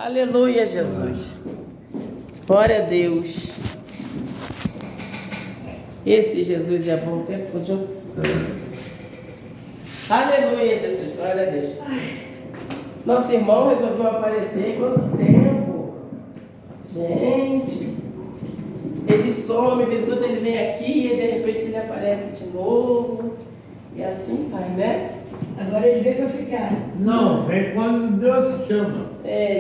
Aleluia, Jesus. Glória a Deus. Esse Jesus é bom o tempo todo. Aleluia, Jesus. Glória a Deus. Nosso irmão resolveu aparecer. Quanto tempo? Gente. Ele some, tudo, ele vem aqui e de repente ele aparece de novo. E assim vai, né? Agora ele veio para ficar. Não, vem quando Deus chama.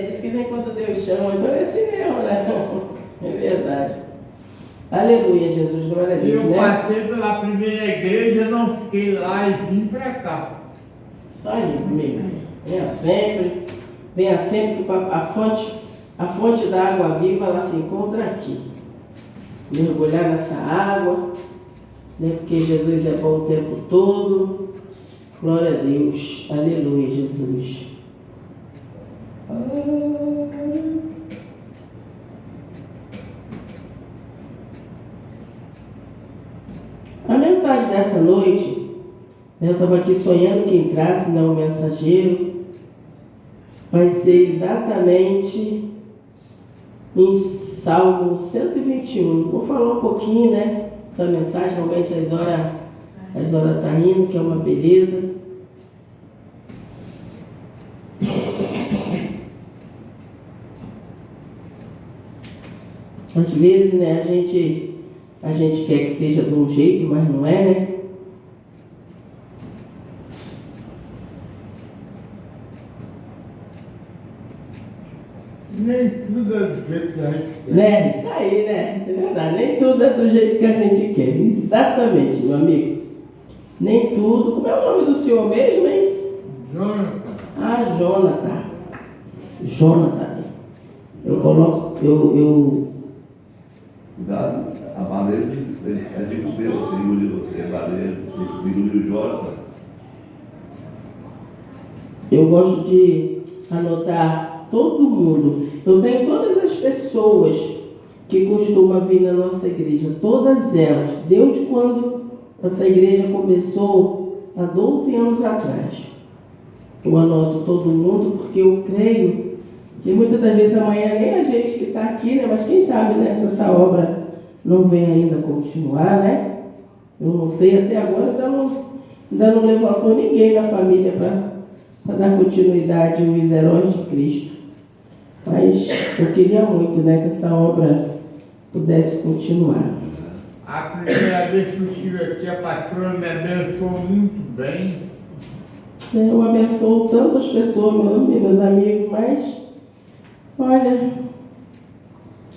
Diz que vem quando Deus chama. Então é assim mesmo, né? É verdade. Aleluia, Jesus. Glória a Deus, Eu né? passei pela primeira igreja, não fiquei lá e vim para cá. Isso aí, amigo. Venha sempre que a fonte da água viva, ela se encontra aqui. Mergulhar nessa água, né? Porque Jesus é bom o tempo todo. Glória a Deus. Aleluia, Jesus. A mensagem dessa noite, eu estava aqui sonhando que entrasse, né, o mensageiro, vai ser exatamente em Salmo 121. Vou falar um pouquinho, né, essa mensagem, realmente as horas estão indo, que é uma beleza. Às vezes, né, a gente quer que seja de um jeito, mas não é, né? Nem tudo é do jeito que a gente quer. Né? Isso aí, né? É verdade. Nem tudo é do jeito que a gente quer. Exatamente, meu amigo. Nem tudo. Como é o nome do senhor mesmo, hein? Jonathan. Ah, Jonathan. Jonathan. Eu coloco. Cuidado, a maneira de comer o Senhor de você, a maneira de comer o Jonathan. Eu gosto de anotar todo mundo. Eu tenho todas as pessoas que costumam vir na nossa igreja. Todas elas. Desde quando essa igreja começou, há 12 anos atrás. Eu anoto todo mundo porque eu creio que muitas das vezes amanhã nem a gente que está aqui, né? Mas quem sabe, né? Se essa obra não vem ainda continuar, né? Eu não sei, até agora ainda não levantou ninguém na família para dar continuidade aos heróis de Cristo. Mas eu queria muito, né? Que essa obra pudesse continuar. A primeira vez que eu estive aqui, a pastora me abençoou muito bem. Eu abençoo tantas pessoas, meus amigos, mas olha,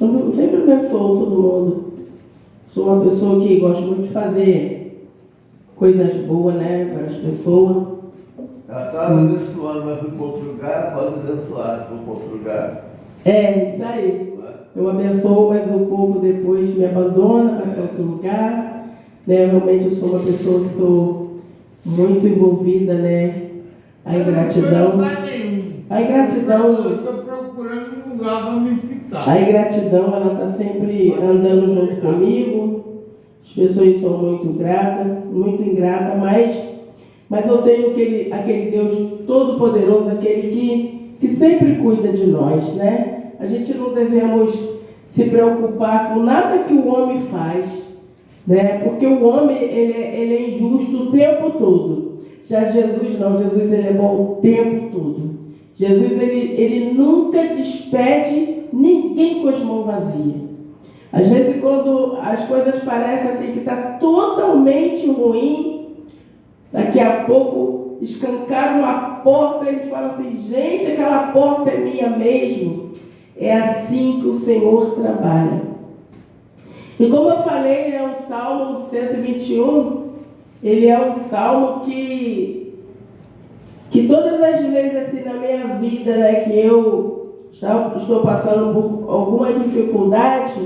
eu sempre abençoo todo mundo. Sou uma pessoa que gosta muito de fazer coisas boas, né, para as pessoas. Ela estava abençoando, mas foi para outro lugar, pode abençoar, foi para outro lugar. É, isso aí. Eu abençoo, mas o povo depois me abandona para outro lugar. Né? Realmente eu sou uma pessoa que sou muito envolvida, né? A ingratidão. A ingratidão. Eu estou procurando um lugar para me ficar. A ingratidão, ela está sempre andando junto comigo. As pessoas são muito gratas, muito ingratas, mas eu tenho aquele Deus todo-poderoso, aquele que sempre cuida de nós, né? A gente não devemos se preocupar com nada que o homem faz, né? Porque o homem ele é injusto o tempo todo. Já Jesus não, Jesus ele é bom o tempo todo. Jesus ele nunca despede ninguém com as mãos vazias. Às vezes quando as coisas parecem assim que está totalmente ruim, daqui a pouco escancaram uma porta e a gente fala assim, gente, aquela porta é minha mesmo. É assim que o Senhor trabalha. E como eu falei, né, o Salmo 121, ele é um salmo que todas as vezes assim na minha vida, né, que eu estou passando por alguma dificuldade,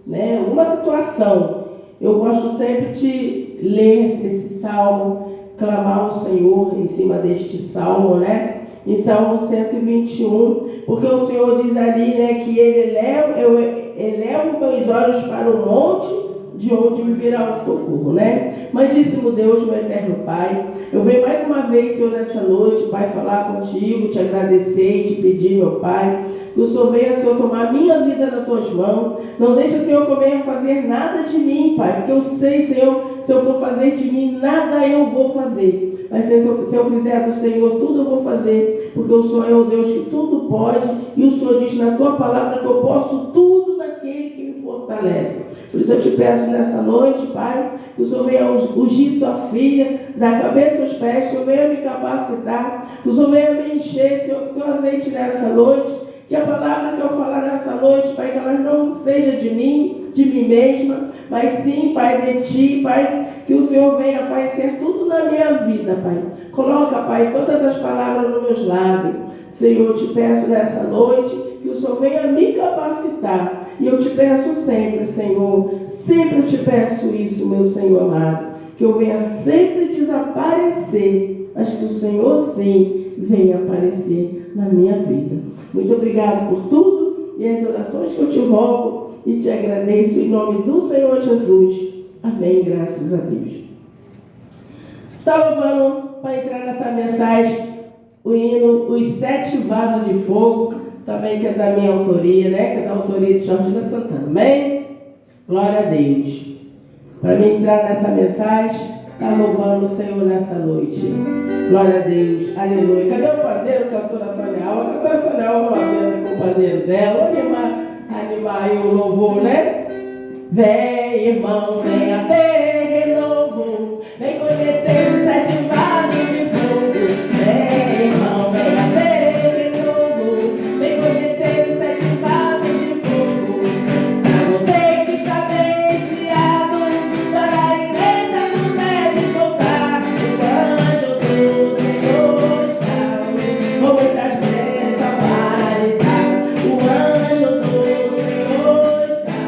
né, alguma situação, eu gosto sempre de ler esse salmo, clamar ao Senhor em cima deste salmo, né? Em Salmo 121, porque o Senhor diz ali, né, que Ele eleva os meus olhos para o monte, de onde me virá o socorro, né? Amantíssimo Deus, meu eterno Pai, eu venho mais uma vez, Senhor, nessa noite, Pai, falar contigo, te agradecer e te pedir, meu Pai, que o Senhor venha, Senhor, tomar a minha vida nas tuas mãos. Não deixa, Senhor, que eu venha fazer nada de mim, Pai, porque eu sei, Senhor, se eu for fazer de mim, nada eu vou fazer. Mas se eu fizer do Senhor, tudo eu vou fazer, porque o Senhor é o Deus que tudo pode, e o Senhor diz na tua palavra que eu posso tudo naquele que me fortalece. Por isso eu te peço nessa noite, Pai, que o Senhor venha ungir sua filha, da cabeça aos pés, que o Senhor venha me capacitar, que o Senhor venha me encher, Senhor, com teu azeite nessa noite. Que a palavra que eu falar nessa noite, Pai, que ela não seja de mim mesma, mas sim, Pai, de Ti, Pai, que o Senhor venha, Pai, ser tudo na minha vida, Pai. Coloca, Pai, todas as palavras nos meus lábios. Senhor, eu te peço nessa noite que o Senhor venha me capacitar. E eu te peço sempre, Senhor, sempre eu te peço isso, meu Senhor amado, que eu venha sempre desaparecer, mas que o Senhor, sim, venha aparecer na minha vida. Muito obrigado por tudo e as orações que eu te rogo e te agradeço em nome do Senhor Jesus. Amém, graças a Deus. Está louvando para entrar nessa mensagem o hino Os 7 Vasos de Fogo, também que é da minha autoria, né? Que é da autoria de Georgina Santana. Amém? Glória a Deus. Para mim entrar nessa mensagem, está louvando o Senhor nessa noite. Glória a Deus. Aleluia. Cadê o pandeiro, cantora Fanial? A cantora Fanial não aguenta com o pandeiro dela. Vou animar aí o louvor, né? Vem, irmão, venha ter renovo. Vem conhecer os 7 vasos de fogo. Vem, irmão, venha ter renovo. Vem conhecer os 7 vasos de fogo. Pra você que está desviado, para a igreja tu deves voltar. O anjo do Senhor está com muitas bênçãos para lhe dar. O anjo do Senhor está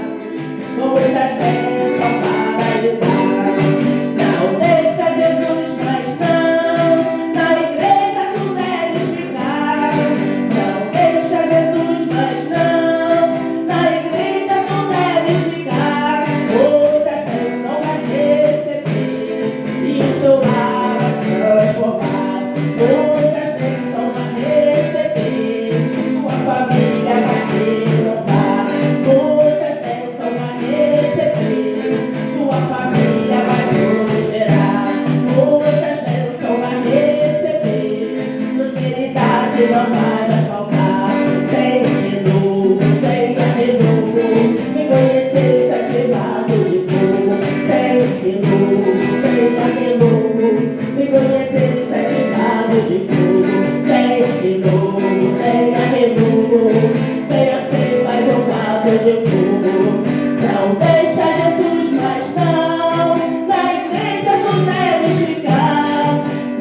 com muitas bênçãos para lhe dar. Não deixa Jesus, mas não, na igreja tu deves ficar. Não deixa Jesus, mas não, na igreja tu deves ficar. Muitas bênçãos vai receber e o seu lar vai transformar. Muitas bênçãos vai receber, tua família vai renovar. Muitas bênçãos vai receber, tua família vai prosperar. Muitas bênçãos vai receber, prosperidade não vai mais faltar. Tem renovo, tem renovo, vem conhecer os 7 vasos de fogo. Tem renovo, tem renovo, vem conhecer os 7 vasos de fogo. Tem renovo, tem renovo, venha ser mais um vaso de fogo. Não deixa Jesus, mas não, na igreja tu deves ficar.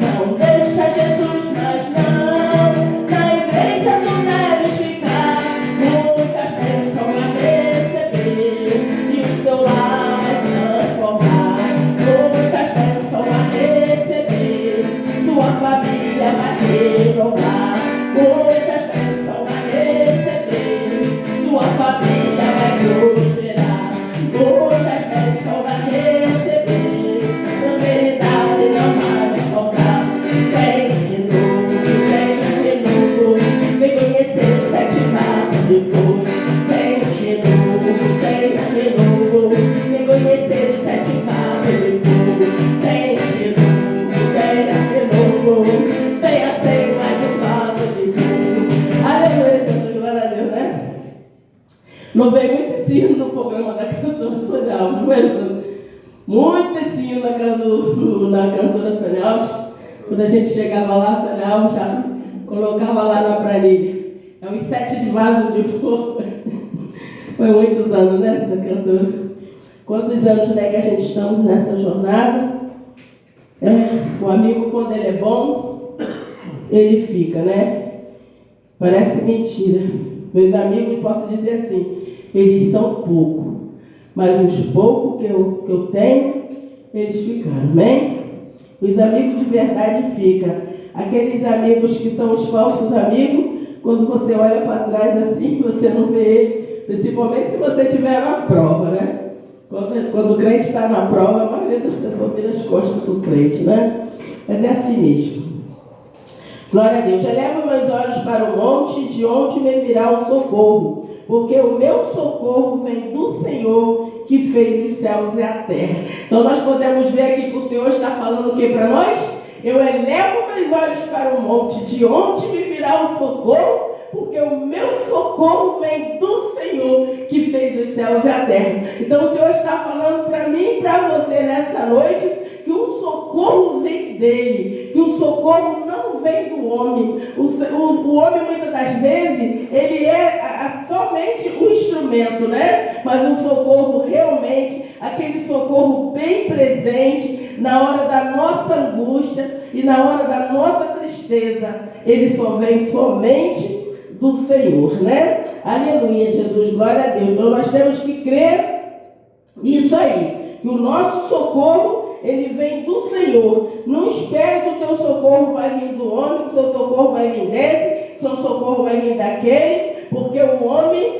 Não deixa Jesus, mas não, na igreja tu deves ficar. Muitas bênçãos vai receber e o seu lar vai transformar. Muitas bênçãos vai receber, tua família vai renovar. Muitas bênçãos vai receber, tua família vai prosperar. Muitas bênçãos vai receber, prosperidade não vai mais faltar. Vem renovo, vem conhecer os 7 vasos de fogo. Vem renovo, vem conhecer os 7 vasos de fogo. Vem renovo, venha ser mais um vaso de fogo. Aleluia, Jesus, glória a Deus, né? Não veio muito ensino no programa da cantora Sônia Alves, não é? Muito ensino na cantora Sônia Alves. Quando a gente chegava lá, Sônia Alves já colocava lá na planilha. É os 7 vasos de fogo. Foi muitos anos, né, da cantora? Quantos anos, né, que a gente estamos nessa jornada? O amigo, quando ele é bom, ele fica, né? Parece mentira. Meus amigos, posso dizer assim, eles são poucos, mas os poucos que eu tenho, eles ficaram, amém? Os amigos de verdade ficam. Aqueles amigos que são os falsos amigos, quando você olha para trás assim, você não vê ele, principalmente se você tiver uma prova, né? Quando quando o crente está na prova, a maioria das pessoas vira as costas do crente, né? Mas é assim mesmo. Glória a Deus. Eleva meus olhos para o monte, de onde me virá o socorro, porque o meu socorro vem do Senhor, que fez os céus e a terra. Então nós podemos ver aqui que o Senhor está falando o que para nós? Eu elevo meus olhos para o monte, de onde me virá o socorro, porque o meu socorro vem do Senhor, que fez os céus e a terra. Então o Senhor está falando para mim e para você nessa noite, que o socorro vem dele, que o socorro não vem do homem. O homem, muitas das vezes, ele é somente um instrumento, né? Mas o socorro realmente, aquele socorro bem presente, na hora da nossa angústia e na hora da nossa tristeza, ele só vem somente do Senhor, né? Aleluia, Jesus, glória a Deus. Então nós temos que crer nisso aí, que o nosso socorro, ele vem do Senhor. Não espere que o teu socorro vai vir do homem, que o teu socorro vai vir desse, que o teu socorro vai vir daquele, porque o homem,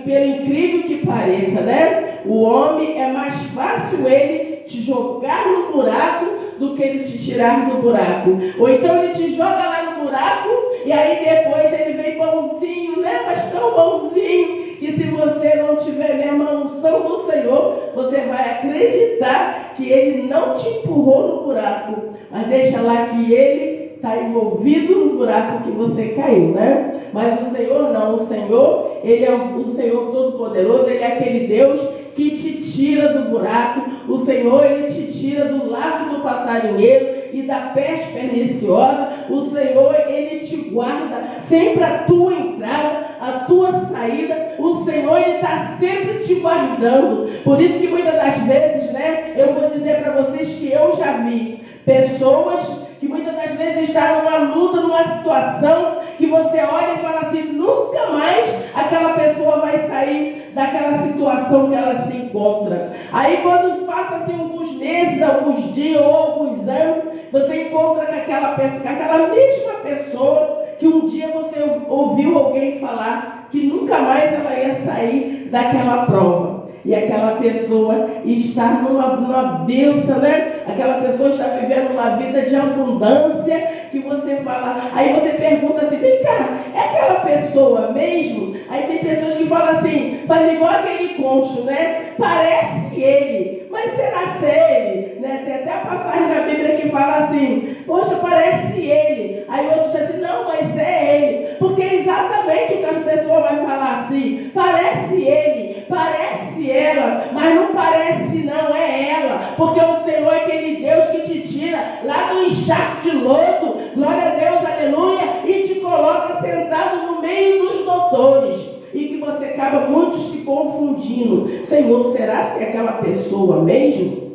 pelo incrível que pareça, né? O homem é mais fácil ele te jogar no buraco do que ele te tirar do buraco. Ou então ele te joga lá no buraco e aí depois ele vem bonzinho, né? Mas tão bonzinho que se você não tiver mesmo a unção do Senhor, você vai acreditar que ele não te empurrou no buraco, mas deixa lá que ele está envolvido no buraco que você caiu, né? Mas o Senhor não, o Senhor, ele é o Senhor Todo-Poderoso, ele é aquele Deus que te tira do buraco. O Senhor, ele te tira do laço do passarinheiro e da peste perniciosa. O Senhor, ele te guarda sempre a tua entrada, a tua saída. O Senhor, ele está sempre te guardando. Por isso que muitas das vezes, né, eu vou dizer para vocês que eu já vi pessoas que muitas das vezes estão numa luta, numa situação que você olha e fala assim, nunca mais aquela pessoa vai sair daquela situação que ela se encontra. Aí quando passa assim alguns meses, alguns dias ou alguns anos, você encontra com aquela mesma pessoa que um dia você ouviu alguém falar que nunca mais ela ia sair daquela prova. E aquela pessoa está numa bênção, né? Aquela pessoa está vivendo uma vida de abundância, que você fala, aí você pergunta assim, vem cá, é aquela pessoa mesmo? Aí tem pessoas que falam assim, faz igual aquele cônjuge, né? Parece ele, mas será ser ele? Né? Tem até a passagem da Bíblia que fala assim, poxa, parece ele. Aí outros dizem assim, não, mas é ele. Porque é exatamente o que a pessoa vai falar assim, parece ele, parece ela, mas não parece não, é ela. Porque o Senhor é aquele Deus que te tira lá do encharque de lodo, glória a Deus, aleluia, e te coloca sentado no meio dos doutores. E que você acaba muito se confundindo. Senhor, será que é aquela pessoa mesmo?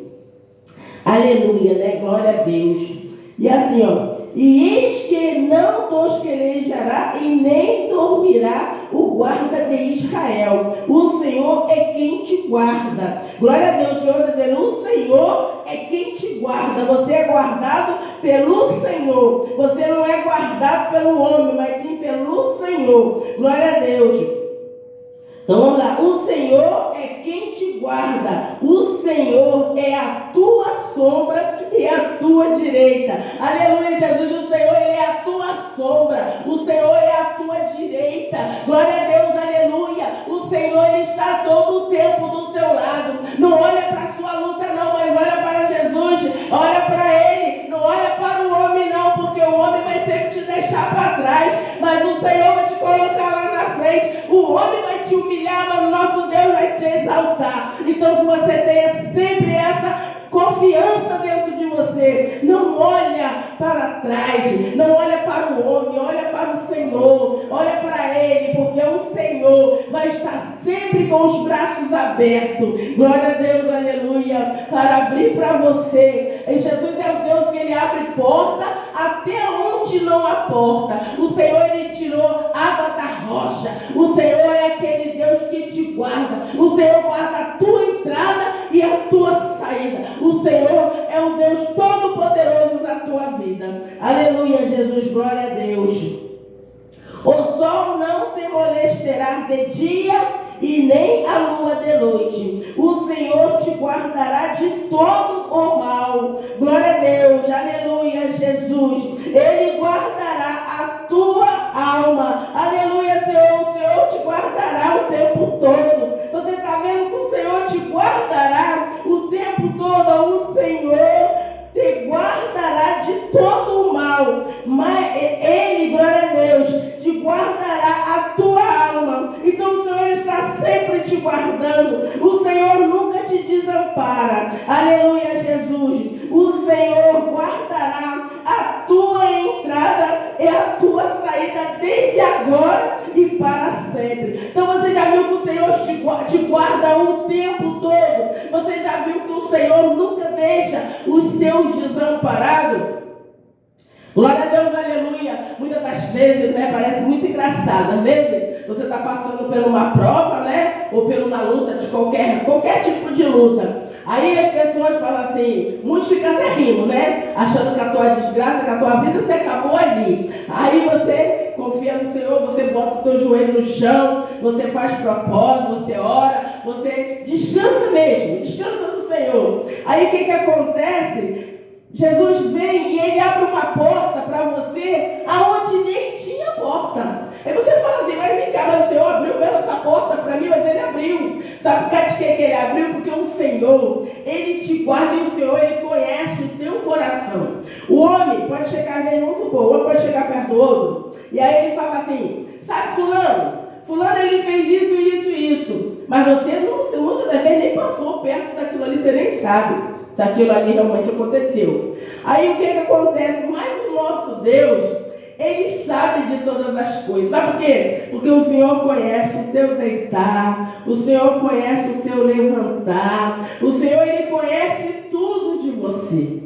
Aleluia, né? Glória a Deus. E assim, ó. E eis que não tosquelejará e nem dormirá o guarda de Israel. O Senhor é quem te guarda. Glória a Deus, Senhor, o Senhor é quem te guarda. Você é guardado pelo Senhor. Você não é guardado pelo homem, mas sim pelo Senhor. Glória a Deus. Então vamos lá, o Senhor é quem te guarda, o Senhor é a tua sombra e a tua direita. Aleluia, Jesus, o Senhor, ele é a tua sombra, o Senhor é a tua direita. Glória a Deus, aleluia. O Senhor, ele está todo o tempo do teu lado. Não olha para a sua luta não, mas olha para Jesus, olha para ele, não olha para o homem não, porque o homem vai sempre te deixar para trás, mas o Senhor vai te colocar lá na frente. O homem vai te humilhar, mas o nosso Deus vai te exaltar. Então que você tenha sempre essa confiança dentro de você. Não olha para trás, não olha para o homem, olha para o Senhor, olha para Ele, porque o Senhor vai estar sempre com os braços abertos. Glória a Deus, aleluia, para abrir para você. E Jesus é o Deus que Ele abre porta até onde não há porta. O Senhor, Ele tirou água da rocha. O Senhor é aquele Deus que te guarda. O Senhor guarda a tua entrada e a tua saída. O Senhor é o Deus Todo-Poderoso na tua vida. Aleluia, Jesus, glória a Deus. O sol não te molestará de dia e nem a lua de noite. O Senhor te guardará de todo o mal. Glória a Deus, aleluia, Jesus. Ele guardará a tua alma. Aleluia, Senhor. O Senhor te guardará o tempo todo. Você está vendo que o Senhor te guardará o tempo todo. O Senhor te guardará de todo o mal. Mas Ele, glória a Deus, te guardará a tua alma. Então o Senhor está sempre te guardando. O Senhor nunca te desampara. Aleluia, Jesus. O Senhor guardará a tua entrada e a tua saída desde agora e para sempre. Então você já viu que o Senhor te guarda o tempo todo. Você já viu que o Senhor nunca deixa os seus desamparados. Glória a Deus, aleluia. Muitas das vezes, parece muito engraçado. Às vezes você está passando por uma prova, ou por uma luta de qualquer tipo de luta. Aí as pessoas falam assim, muitos ficam até rindo, achando que a tua desgraça, que a tua vida se acabou ali. Aí você confia no Senhor, você bota o teu joelho no chão, você faz propósito, você ora, você descansa mesmo, descansa no Senhor. Aí o que acontece? Jesus vem e Ele abre uma porta para você aonde nem tinha porta. Aí você fala assim, mas vem cá, mas o Senhor abriu mesmo essa porta para mim, mas Ele abriu. Sabe por causa de que Ele abriu? Porque o Senhor, Ele te guarda e o Senhor, Ele conhece o teu coração. O homem pode chegar, vamos supor, o homem pode chegar perto do outro, e aí ele fala assim, sabe fulano ele fez isso, mas você muitas das vezes nem passou perto daquilo ali, você nem sabe se aquilo ali realmente aconteceu. Aí o que acontece? Mas o nosso Deus, Ele sabe de todas as coisas. Sabe por quê? Porque o Senhor conhece o teu deitar, o Senhor conhece o teu levantar, o Senhor, Ele conhece tudo de você.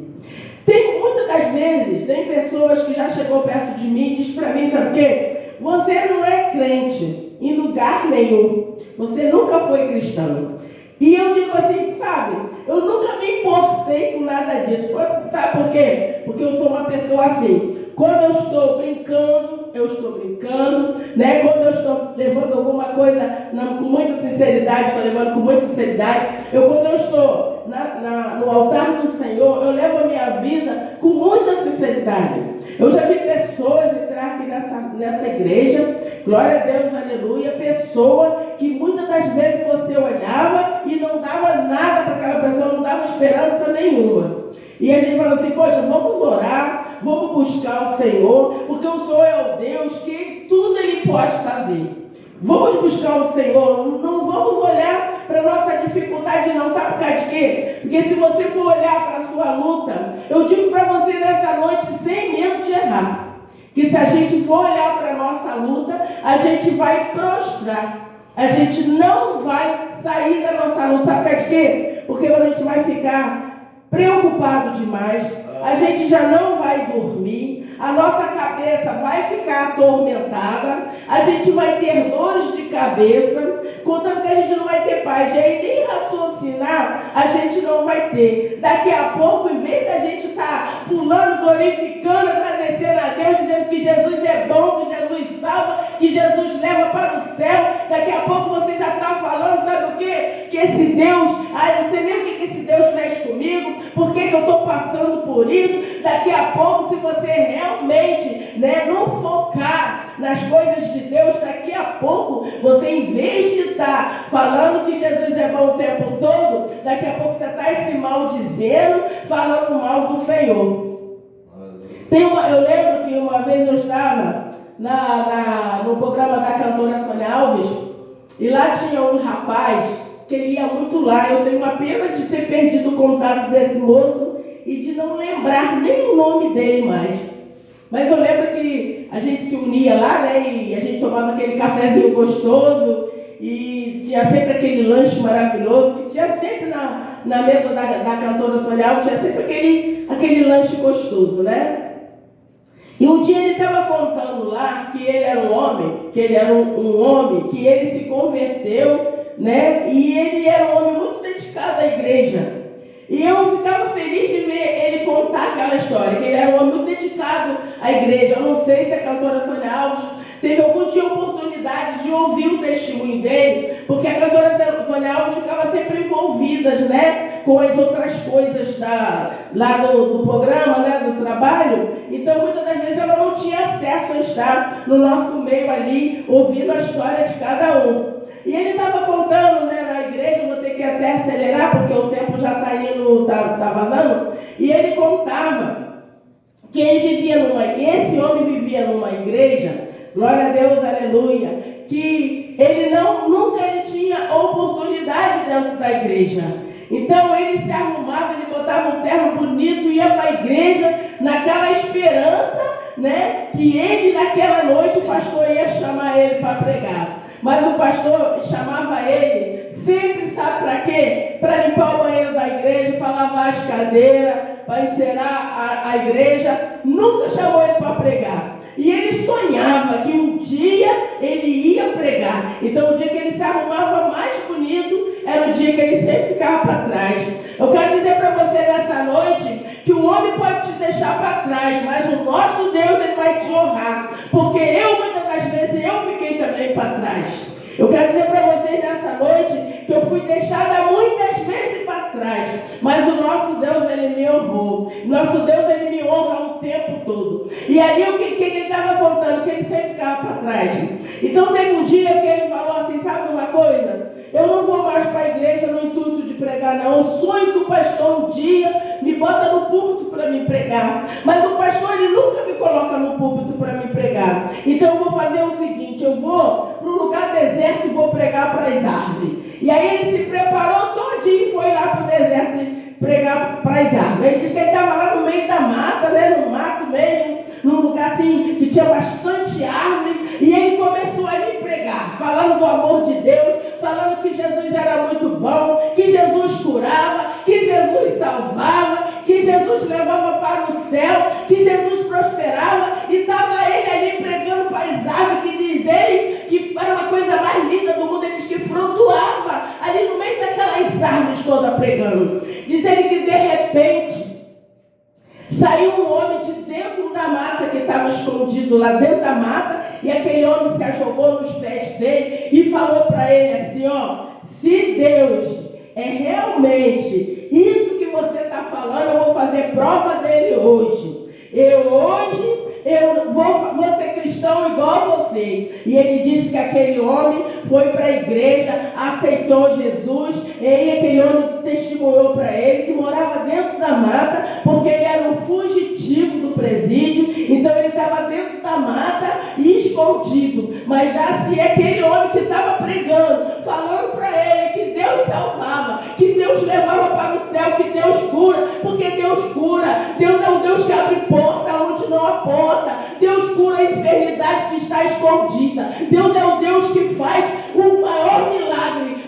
Tem muitas das vezes, tem pessoas que já chegou perto de mim e diz para mim, sabe o quê? Você não é crente em lugar nenhum. Você nunca foi cristão. E eu digo assim, sabe, eu nunca me importei com nada disso. Sabe por quê? Porque eu sou uma pessoa assim. Quando eu estou brincando, eu estou brincando, Quando eu estou levando alguma coisa com muita sinceridade, estou levando com muita sinceridade. Quando eu estou no altar do Senhor, eu levo a minha vida com muita sinceridade. Eu já vi pessoas entrar aqui nessa igreja, glória a Deus, aleluia, pessoa que muitas das vezes você olhava e não dava nada para aquela pessoa, não dava esperança nenhuma. E a gente fala assim, poxa, vamos orar, vamos buscar o Senhor, porque o Senhor é o Deus que tudo Ele pode fazer. Vamos buscar o Senhor, não vamos olhar para a nossa dificuldade não, sabe por causa de quê? Porque se você for olhar para a sua luta, eu digo para você nessa noite, sem medo de errar, que se a gente for olhar para a nossa luta, a gente vai prostrar, a gente não vai sair da nossa luta, sabe por causa de quê? Porque a gente vai ficar preocupado demais, a gente já não vai dormir, a nossa cabeça vai ficar atormentada, a gente vai ter dores de cabeça, contando que a gente não vai ter paz, e aí nem raciocinar a gente não vai ter. Daqui a pouco, em vez da gente estar pulando, glorificando, agradecendo a Deus, dizendo que Jesus é bom, que Jesus salva, que Jesus leva para o céu, daqui a pouco você já está falando, sabe o quê? Que esse Deus, eu não sei nem o que esse Deus fez comigo, por que eu estou passando por isso. Daqui a pouco, se você realmente não focar nas coisas de Deus, daqui a pouco, você, em vez de estar falando que Jesus é bom o tempo todo, daqui a pouco você está se maldizendo, falando mal do Senhor. Eu lembro que uma vez eu estava no programa da cantora Sônia Alves, e lá tinha um rapaz que ele ia muito lá. Eu tenho uma pena de ter perdido o contato desse moço e de não lembrar nem o nome dele mais. Mas eu lembro que a gente se unia lá, e a gente tomava aquele cafezinho gostoso, e tinha sempre aquele lanche maravilhoso, que tinha sempre na mesa da cantora Sônia Alves, tinha sempre aquele lanche gostoso, E um dia ele estava contando lá que ele era um homem, que ele se converteu, E ele era um homem muito dedicado à igreja. E eu ficava feliz de ver ele contar aquela história, que ele era um homem muito dedicado à igreja. Eu não sei se a cantora Sônia Alves teve algum dia oportunidade de ouvir o testemunho dele, porque a cantora Sônia Alves ficava sempre envolvida, né, com as outras coisas lá do programa, né, do trabalho. Então, muitas das vezes, ela não tinha acesso a estar no nosso meio ali, ouvindo a história de cada um. E ele estava contando, né, na igreja, vou ter que até acelerar, porque o tempo já está indo, tá vazando. E ele contava que esse homem vivia numa igreja, glória a Deus, aleluia, que ele nunca tinha oportunidade dentro da igreja. Então ele se arrumava, ele botava um terno bonito, ia para a igreja, naquela esperança, né, que ele, naquela noite, o pastor ia chamar ele para pregar. Mas o pastor chamava ele sempre, sabe para quê? Para limpar o banheiro da igreja, para lavar as cadeiras, para encerar a igreja. Nunca chamou ele para pregar. E ele sonhava que um dia ele ia pregar. Então o dia que ele se arrumava mais bonito era o dia que ele sempre ficava para trás. Eu quero dizer para você nessa noite que o homem pode te deixar para trás, mas o nosso Deus, ele vai te honrar. Porque muitas das vezes, eu fiquei também para trás. Eu quero dizer para vocês nessa noite que eu fui deixada muitas vezes para trás, mas o nosso Deus, ele me honrou. Nosso Deus, ele me honra o tempo todo. E ali o que ele estava contando, que ele sempre ficava para trás. Então teve um dia que ele falou assim, sabe uma coisa? Eu não vou mais para a igreja no intuito de pregar, não. Eu sonho que o pastor um dia me bota no púlpito para me pregar. Mas o pastor, ele nunca me coloca no púlpito para me pregar. Então eu vou fazer o seguinte, eu vou para um lugar deserto e vou pregar para as árvores. E aí ele se preparou todinho e foi lá para o deserto pregar para as árvores. Ele disse que ele estava lá no meio da mata, né, no mato mesmo, num lugar assim que tinha bastante árvore, e ele começou a lhe pregar, falando do amor de Deus, falando que Jesus era muito bom, que Jesus curava, que Jesus salvava, que Jesus levava para o céu, que Jesus prosperava, e estava ele ali pregando para as árvores, que diz ele que era uma coisa mais linda do mundo. Ele diz que flutuava ali no meio daquelas árvores todas pregando. Diz ele que de repente saiu um homem de dentro da mata, que estava escondido lá dentro da mata, e aquele homem se ajogou nos pés dele e falou para ele assim, ó, se Deus é realmente isso que você está falando, eu vou fazer prova dele hoje. Eu vou ser cristão igual você. E ele disse que aquele homem foi para a igreja, aceitou Jesus, e aquele homem testemunhou para ele que morava dentro da mata, porque ele era um fugitivo do presídio, então ele estava dentro da mata e escondido. Mas já se aquele homem que estava pregando, falando para ele que Deus salvava, que Deus levava para o céu, que Deus cura, porque Deus cura. Deus é um Deus que abre porta onde não há porta. Deus cura a enfermidade que está escondida. Deus é o Deus que faz o maior milagre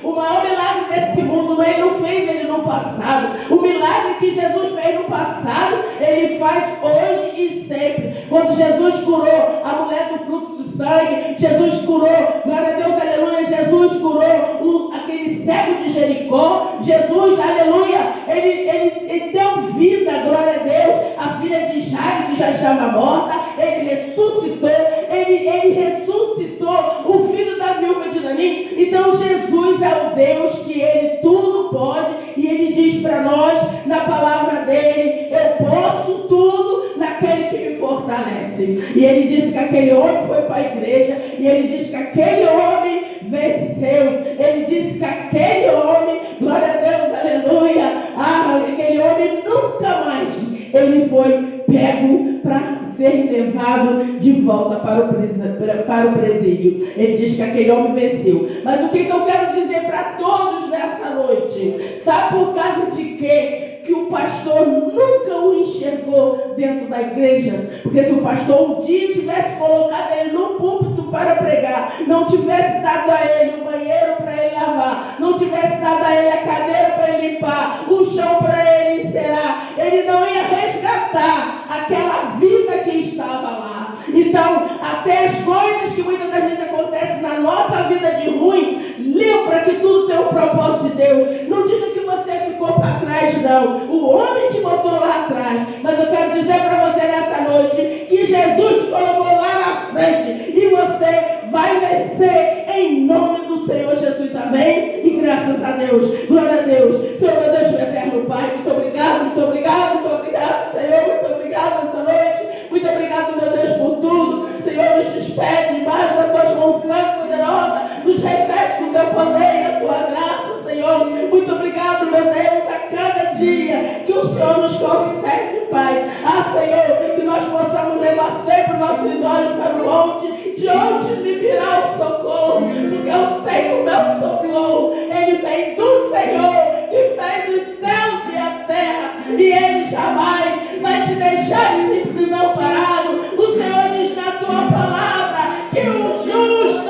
desse mundo. Ele não fez ele no passado. O milagre que Jesus fez no passado, ele faz hoje e sempre. Quando Jesus curou a mulher do fluxo do sangue, Jesus curou, glória a Deus, aleluia, Jesus curou aquele cego de Jericó. Jesus, aleluia, ele deu vida, glória a Deus, a filha de Jairo, que já estava morta. Ele ressuscitou, ele ressuscitou o filho da viúva de Naim. Então Jesus é o Deus que ele tudo pode, e ele diz para nós na palavra dele, eu posso tudo naquele que me fortalece. E ele disse que aquele homem foi para a igreja, e ele disse que aquele homem venceu. Ele disse que aquele homem, glória a Deus, aleluia, aquele homem nunca mais ele foi pego para ser levado de volta para o presídio. Ele diz que aquele homem venceu. Mas o que eu quero dizer para todos nessa noite? Sabe por causa de quê? Que o pastor nunca o enxergou dentro da igreja. Porque se o pastor um dia tivesse colocado ele no púlpito para pregar, não tivesse dado a ele o banheiro para ele lavar, não tivesse dado a ele a cadeira para ele limpar, o chão para ele encerar, ele não ia resgatar aquela vida que estava lá. Então, até as coisas que muitas das vezes acontecem na nossa vida de ruim, lembra que tudo tem um propósito de Deus. Não diga que você ficou para trás, não. O homem te botou lá atrás. Mas eu quero dizer para você nessa noite que Jesus te colocou lá na frente. E você vai vencer em nome do Senhor Jesus. Amém? E graças a Deus. Glória a Deus. Senhor, meu Deus, meu eterno Pai. Muito obrigado, muito obrigado, muito obrigado, Senhor. Muito obrigado essa noite. Muito obrigado, meu Deus, por tudo. Senhor, nos despede debaixo das tuas mãos santas, poderosas. Nos reveste com teu poder e a tua graça, Senhor. Muito obrigado, meu Deus, a cada dia que o Senhor nos concede, Pai. Senhor, que nós possamos levar sempre nossos olhos para o monte, de onde me virá o socorro, porque eu sei que o meu socorro, ele vem do Senhor, que fez os céus e a terra, e ele jamais vai te deixar simples não parado. O Senhor diz na tua palavra que o justo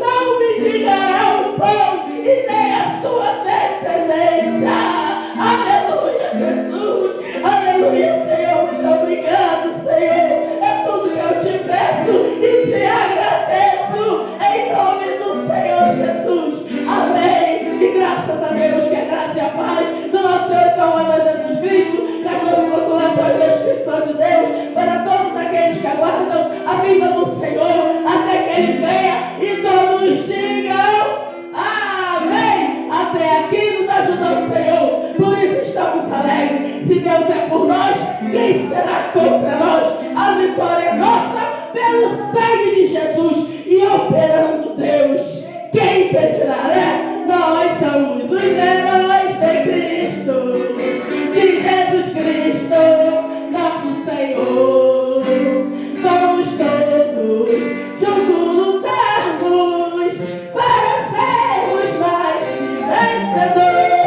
não mendigará o pão e nem a sua descendência. Aleluia, Jesus. Aleluia, Senhor. Muito obrigado, Senhor. É tudo que eu te peço e te agradeço em nome do Senhor Jesus. Amém. E graças a Deus, que a graça e a paz do nosso Senhor e Salvador Jesus Cristo, que a nossa consolação e do Espírito Santo de Deus, para todos aqueles que aguardam a vinda do Senhor, até que Ele venha e todos digam amém. Até aqui nos ajuda o Senhor, por isso estamos alegres. Se Deus é por nós, quem será contra nós? A vitória é nossa pelo sangue de Jesus e operando Deus. Quem impedirá, né? Nós somos os heróis de Cristo, de Jesus Cristo, nosso Senhor. Vamos todos juntos lutarmos para sermos mais que vencedores.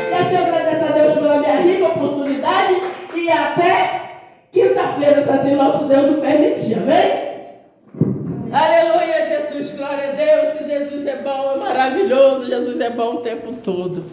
E assim eu agradeço a Deus pela minha rica oportunidade e até quinta-feira, se assim nosso Deus o permitir. Amém? Aleluia, Jesus, glória a Deus. Jesus é bom, é maravilhoso. Jesus é bom o tempo todo.